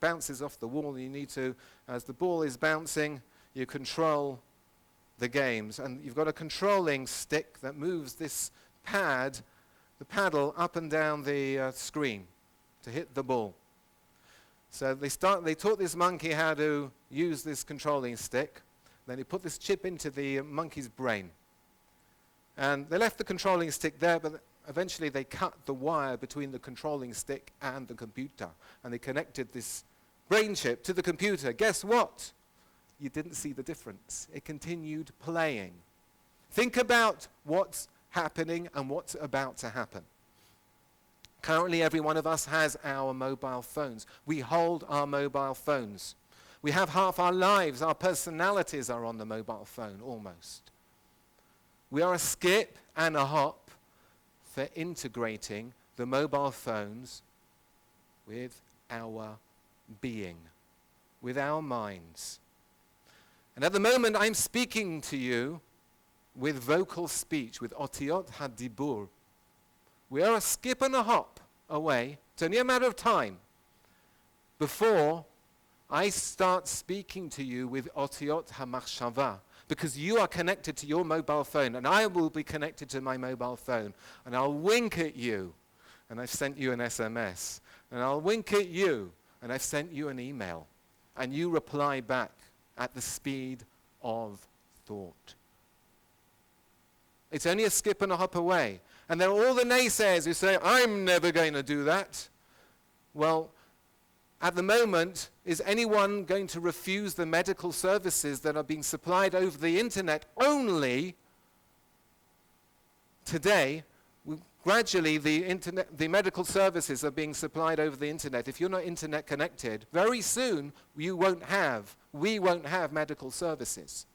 bounces off the wall. And you need to, as the ball is bouncing, you control the games. And you've got a controlling stick that moves this the paddle up and down the screen to hit the ball. So they taught this monkey how to use this controlling stick. Then they put this chip into the monkey's brain. And they left the controlling stick there, but eventually they cut the wire between the controlling stick and the computer. And they connected this brain chip to the computer. Guess what? You didn't see the difference. It continued playing. Think about what's happening and what's about to happen. Currently, every one of us has our mobile phones. We hold our mobile phones. We have half our lives, our personalities are on the mobile phone, almost. We are a skip and a hop for integrating the mobile phones with our being, with our minds. And at the moment, I'm speaking to you with vocal speech, with otiyot hadibur. We are a skip and a hop away. It's only a matter of time before I start speaking to you with otiyot hamachshava, because you are connected to your mobile phone, and I will be connected to my mobile phone, and I'll wink at you, and I've sent you an SMS, and I'll wink at you, and I've sent you an email, and you reply back at the speed of thought. It's only a skip and a hop away. And there are all the naysayers who say, I'm never going to do that. Well, at the moment, is anyone going to refuse the medical services that are being supplied over the internet only today? Gradually, the medical services are being supplied over the internet. If you're not internet connected, very soon we won't have medical services.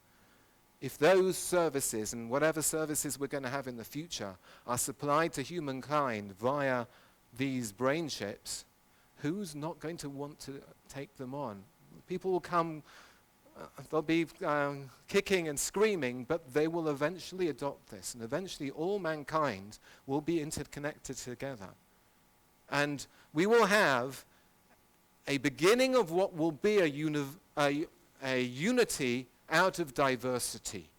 If those services and whatever services we're going to have in the future are supplied to humankind via these brain chips, who's not going to want to take them on? People will come, they'll be kicking and screaming, but they will eventually adopt this, and eventually all mankind will be interconnected together. And we will have a beginning of what will be a unity out of diversity.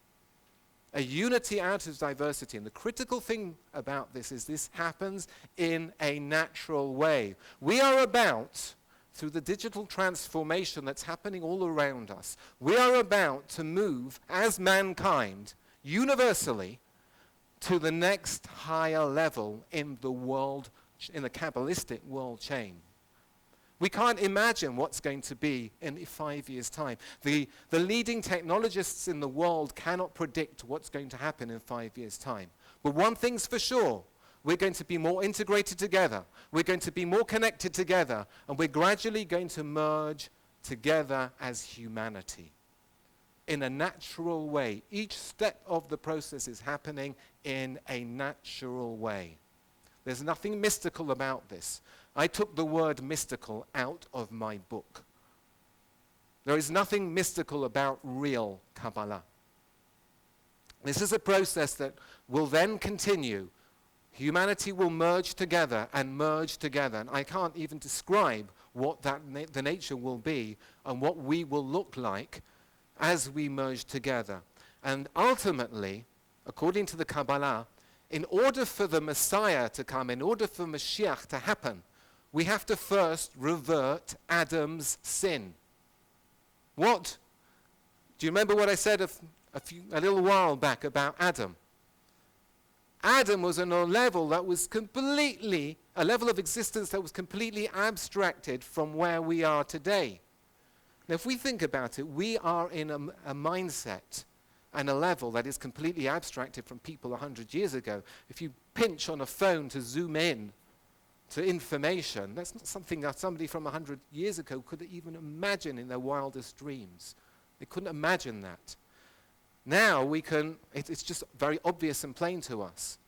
A unity out of diversity. And the critical thing about this is this happens in a natural way. We are about, through the digital transformation that's happening all around us, we are about to move as mankind universally to the next higher level in the world, in the Kabbalistic world chain. We can't imagine what's going to be in 5 years' time. The leading technologists in the world cannot predict what's going to happen in 5 years' time. But one thing's for sure, we're going to be more integrated together. We're going to be more connected together. And we're gradually going to merge together as humanity in a natural way. Each step of the process is happening in a natural way. There's nothing mystical about this. I took the word mystical out of my book. There is nothing mystical about real Kabbalah. This is a process that will then continue. Humanity will merge together, and I can't even describe what the nature will be and what we will look like as we merge together. And ultimately, according to the Kabbalah, in order for the Messiah to come, in order for Mashiach to happen, we have to first revert Adam's sin. What? Do you remember what I said a little while back about Adam? Adam was on a level that was completely, a level of existence that was completely abstracted from where we are today. Now, if we think about it, we are in a mindset and a level that is completely abstracted from people 100 years ago. If you pinch on a phone to zoom in to information, that's not something that somebody from 100 years ago could even imagine in their wildest dreams. They couldn't imagine that. Now we can, it's just very obvious and plain to us.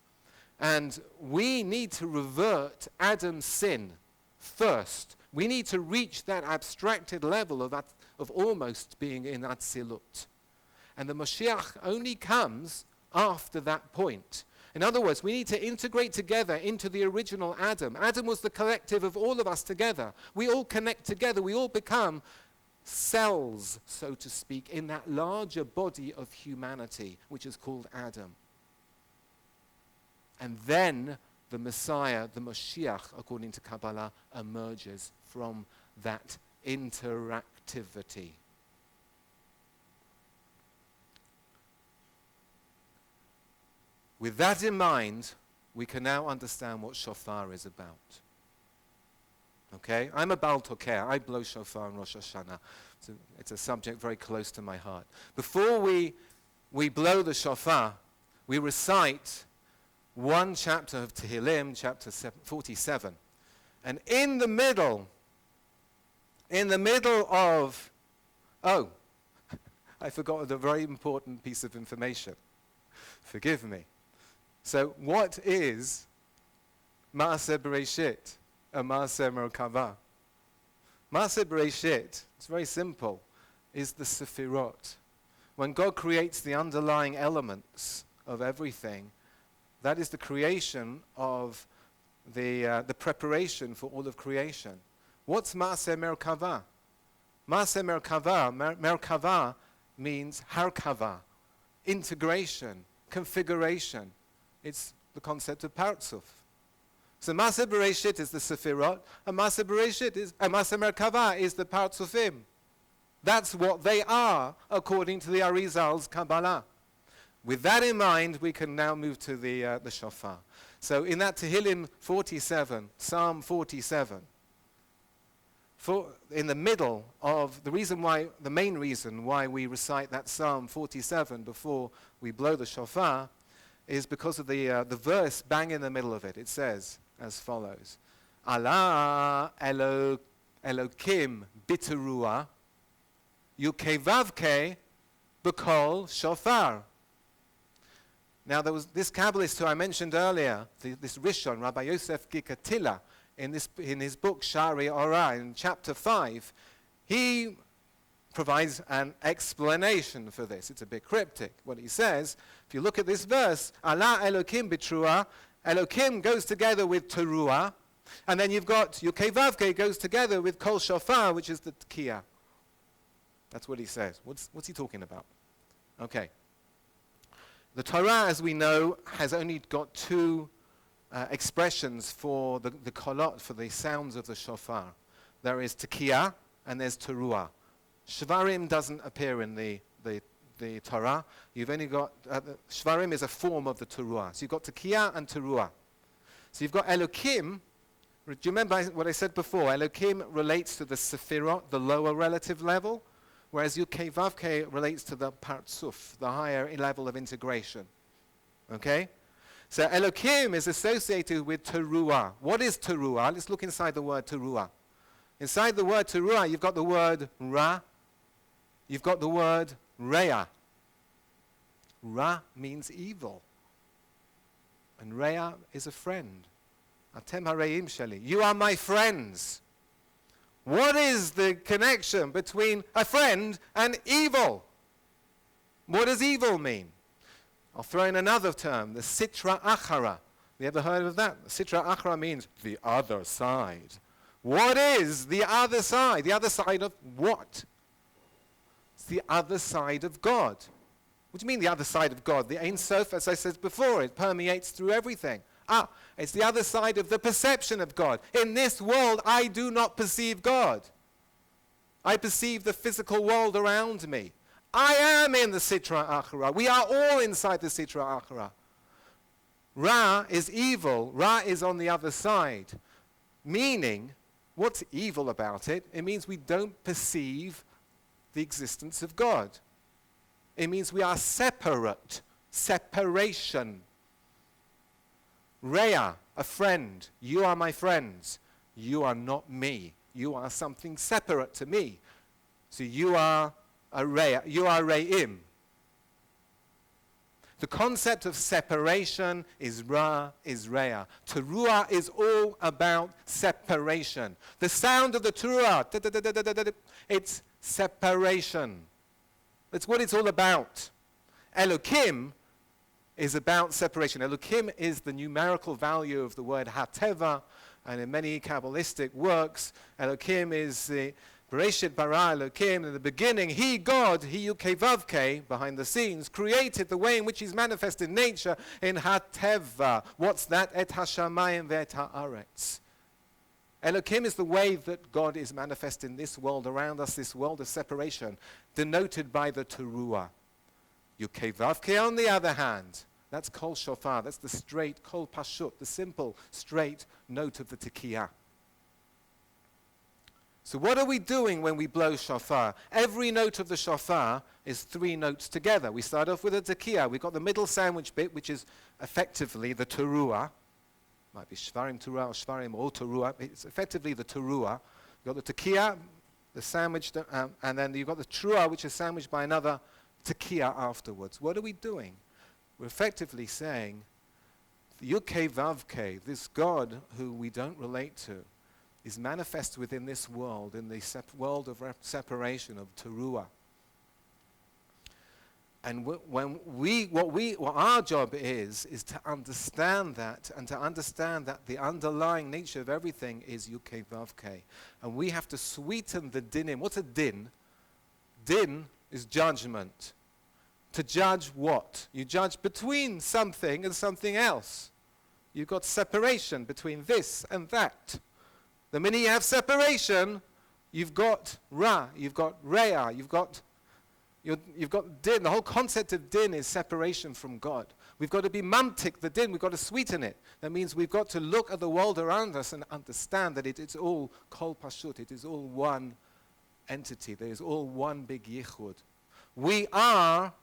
And we need to revert Adam's sin first. We need to reach that abstracted level of almost being in Atzilut. And the Mashiach only comes after that point. In other words, we need to integrate together into the original Adam. Adam was the collective of all of us together. We all connect together. We all become cells, so to speak, in that larger body of humanity, which is called Adam. And then the Messiah, the Mashiach, according to Kabbalah, emerges from that interactivity. With that in mind, we can now understand what shofar is about. Okay? I'm a Baal Tokeh. I blow shofar on Rosh Hashanah. So it's a subject very close to my heart. Before we blow the shofar, we recite one chapter of Tehillim, chapter 47. And in the middle of, I forgot a very important piece of information. Forgive me. So what is Maaseh Bereishit and Maaseh Merkava? Maaseh Bereishit, it's very simple, is the Sefirot. When God creates the underlying elements of everything, that is the creation of the preparation for all of creation. What's Maaseh Merkava? Maaseh Merkava means Harkava, integration, configuration. It's the concept of Partzuf. So Maaseh Bereishit is the Sefirot, and Maaseh Merkava is the Partzufim. That's what they are, according to the Arizal's Kabbalah. With that in mind, we can now move to the shofar. So in that Tehillim 47, Psalm 47, in the middle of the main reason why we recite that Psalm 47 before we blow the shofar is because of the verse bang in the middle of it. It says as follows: Allah Elokim biteruah Yud-Heh-Vav-Heh b'kol shofar. Now there was this Kabbalist who I mentioned earlier, this Rishon, Rabbi Yosef Gikatila, in his book Shari Ora, in chapter 5, he provides an explanation for this. It's a bit cryptic. What he says, if you look at this verse, Allah Elokim b'teruah, Elokim goes together with teruah, and then you've got Yud-Heh-Vav-Heh goes together with kol shofar, which is the tkiyah. That's what he says. What's he talking about? Okay. The Torah, as we know, has only got two expressions for the kolot, for the sounds of the shofar. There is tkiyah and there's teruah. Shvarim doesn't appear in the Torah. You've only got, Shvarim is a form of the teruah. So you've got tkiyah and teruah. So you've got Elokim. Do you remember what I said before? Elokim relates to the Sefirot, the lower relative level, whereas Yud-Heh-Vav-Heh relates to the Partzuf, the higher level of integration. Okay? So Elokim is associated with teruah. What is teruah? Let's look inside the word teruah. Inside the word teruah, you've got the word ra. You've got the word reah. Ra means evil. And reah is a friend. Atem hareim sheli. You are my friends. What is the connection between a friend and evil? What does evil mean? I'll throw in another term, the sitra achara. Have you ever heard of that? The sitra achara means the other side. What is the other side? The other side of what? It's the other side of God. What do you mean the other side of God? The Ein Sof, as I said before, it permeates through everything. It's the other side of the perception of God. In this world, I do not perceive God. I perceive the physical world around me. I am in the Sitra Achra. We are all inside the Sitra Achra. Ra is evil. Ra is on the other side. Meaning, what's evil about it? It means we don't perceive the existence of God. It means we are separate. Separation. Rea, a friend. You are my friends. You are not me. You are something separate to me. So you are a Rea. You are Re'im. The concept of separation is Ra, is Rea. Teruah is all about separation. The sound of the Teruah, it's separation. That's what it's all about. Elokim is about separation. Elokim is the numerical value of the word hateva, and in many Kabbalistic works, Elokim is the Bereishit bara Elokim. In the beginning, He, God, He Yud-Heh-Vav-Heh, behind the scenes, created the way in which He's manifest in nature in hateva. What's that? Et hashamayim ve'et haaretz. Elokim is the way that God is manifest in this world around us, this world of separation, denoted by the teruah. Yud-Heh-Vav-Heh, on the other hand, that's kol shofar, that's the straight, kol pashut, the simple, straight note of the tekiyah. So what are we doing when we blow shofar? Every note of the shofar is 3 notes together. We start off with a tekiyah. We've got the middle sandwich bit, which is effectively the teruah. Might be shvarim teruah or shvarim or teruah. It's effectively the teruah. You've got the tekiyah, the sandwich, and then you've got the teruah, which is sandwiched by another tekiyah afterwards. What are we doing? We're effectively saying, Yud-Heh-Vav-Heh, this God who we don't relate to, is manifest within this world, in the world of separation, of teruah. And what our job is to understand that, and to understand that the underlying nature of everything is Yud-Heh-Vav-Heh. And we have to sweeten the dinim. What's a din? Din is judgment. To judge what? You judge between something and something else. You've got separation between this and that. The minute you have separation, you've got Ra, you've got Rea, you've got din. The whole concept of din is separation from God. We've got to be mamtik, the din, we've got to sweeten it. That means we've got to look at the world around us and understand that it's all kol pashut, it is all one entity, there is all one big yichud. We are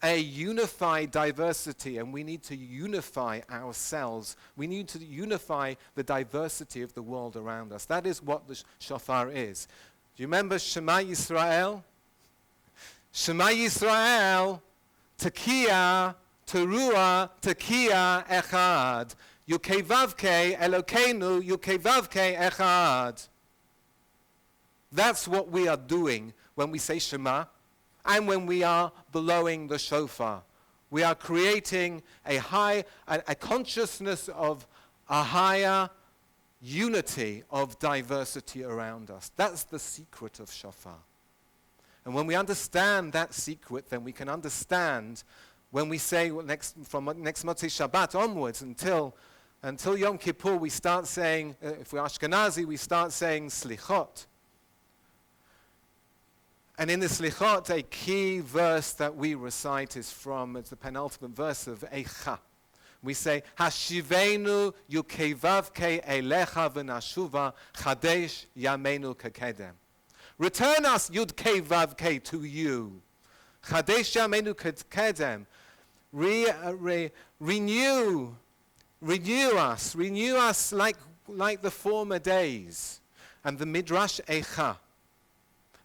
a unified diversity, and we need to unify ourselves. We need to unify the diversity of the world around us. That is what the shofar is. Do you remember Shema Yisrael? Shema Yisrael, Tekiah, Teruah, Tekiah, Echad. Yud-Heh-Vav-Heh, Elokeinu, Yud-Heh-Vav-Heh, Echad. That's what we are doing when we say Shema. And when we are blowing the shofar, we are creating a consciousness of a higher unity of diversity around us. That's the secret of shofar. And when we understand that secret, then we can understand when we say from next Motzei Shabbat onwards until Yom Kippur, we start saying, if we're Ashkenazi, we start saying Slichot. And in the Slichot, a key verse that we recite is from, it's the penultimate verse of Eicha. We say, Hashivenu Yud-Heh-Vav-Heh Elecha v'nashuva Chadesh Yameinu Kekedem. Return us Yud-Heh-Vav-Heh to you. Chadesh Yameinu Kekedem. Renew us like the former days. And the Midrash Eicha,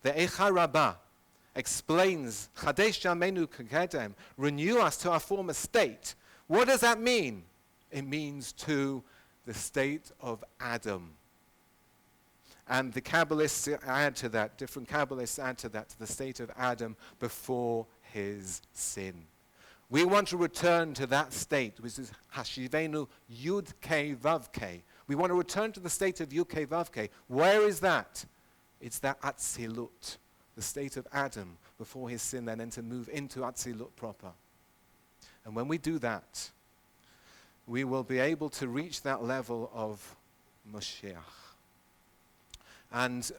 the Eicha Rabbah, explains, Chadesh Yameinu Kekedem, renew us to our former state. What does that mean? It means to the state of Adam. And the Kabbalists add to that, different Kabbalists add to that, to the state of Adam before his sin. We want to return to that state, which is Hashivenu Yud-Heh-Vav-Heh. We want to return to the state of Yud-Heh-Vav-Heh. Where is that? It's that Atzilut, the state of Adam before his sin, and then to move into Atzilut proper. And when we do that, we will be able to reach that level of Mashiach. And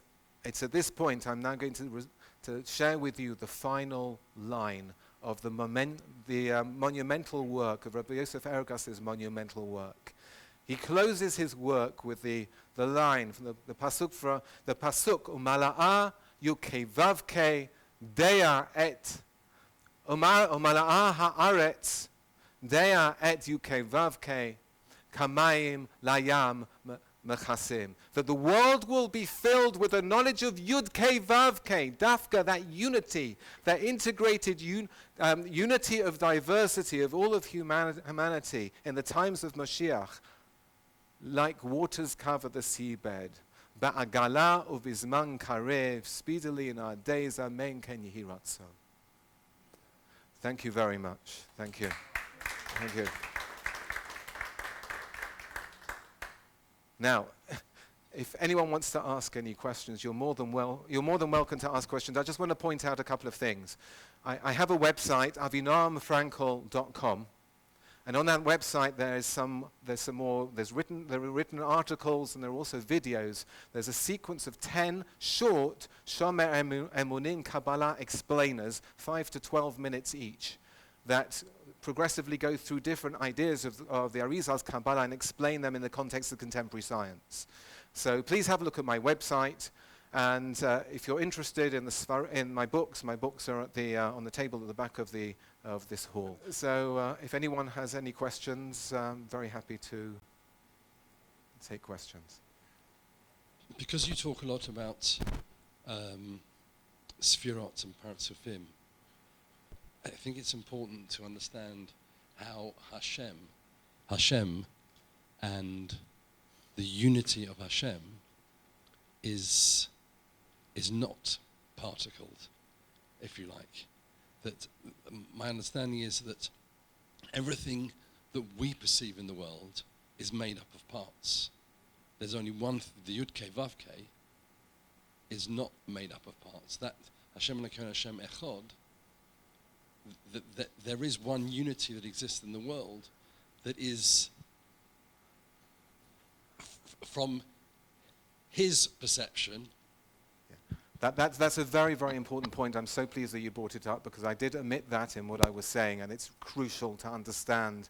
it's at this point I'm now going to share with you the final line of the monumental work of Rabbi Yosef Ergas's monumental work. He closes his work with the line from the pasuk Umala'a Yud-Heh-Vav-Heh Dea et Umala'a ha'aretz Dea et Yud-Heh-Vav-Heh Kamayim layam mechasim. That the world will be filled with the knowledge of Yud-Heh-Vav-Heh, Dafka, that unity, that integrated unity of diversity of all of humanity in the times of Mashiach, like waters cover the seabed. Ba'agala uvizman karev, speedily in our days, amen, ken yehi ratzon. Thank you very much. Thank you. Thank you. Now, if anyone wants to ask any questions, you're more than welcome to ask questions. I just want to point out a couple of things. I have a website, avinoam.fraenkel.com, and on that website there are written articles, and there are also videos. There's a sequence of 10 short Shomer Emunim Kabbalah explainers, 5 to 12 minutes each, that progressively go through different ideas of the Arizal's Kabbalah and explain them in the context of contemporary science. So please have a look at my website, and if you're interested in my books are at on the table at the back of this hall. So if anyone has any questions, I'm very happy to take questions. Because you talk a lot about Sefirot and Partzufim, I think it's important to understand how Hashem and the unity of Hashem is not particled, if you like. That my understanding is that everything that we perceive in the world is made up of parts. There's only one, the Yud-Heh-Vav-Heh is not made up of parts. That Hashem Elokim Hashem Echad, that there is one unity that exists in the world that is from his perception. That's a very, very important point. I'm so pleased that you brought it up, because I did omit that in what I was saying, and it's crucial to understand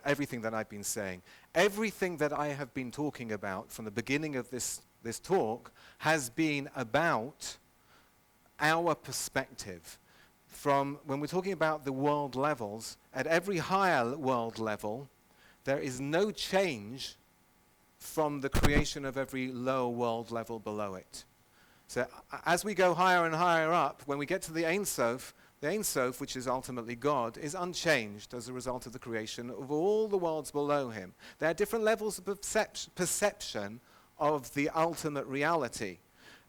everything that I've been saying. Everything that I have been talking about from the beginning of this talk has been about our perspective. From when we're talking about the world levels, at every higher world level, there is no change from the creation of every lower world level below it. So as we go higher and higher up, when we get to the Ein Sof, which is ultimately God, is unchanged as a result of the creation of all the worlds below him. There are different levels of perception of the ultimate reality.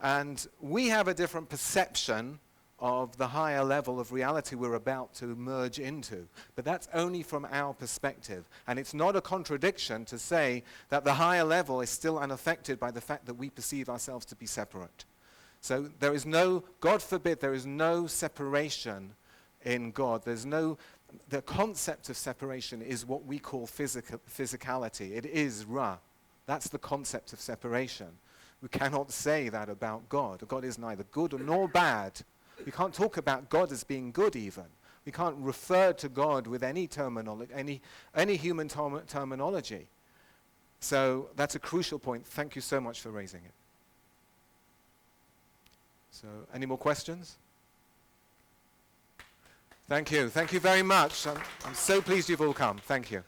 And we have a different perception of the higher level of reality we're about to merge into. But that's only from our perspective. And it's not a contradiction to say that the higher level is still unaffected by the fact that we perceive ourselves to be separate. So there is no, God forbid, there is no separation in God. The concept of separation is what we call physicality. It is Ra. That's the concept of separation. We cannot say that about God. God is neither good nor bad. We can't talk about God as being good even. We can't refer to God with any terminology, any human terminology. So that's a crucial point. Thank you so much for raising it. So any more questions? Thank you. Thank you very much. I'm so pleased you've all come. Thank you.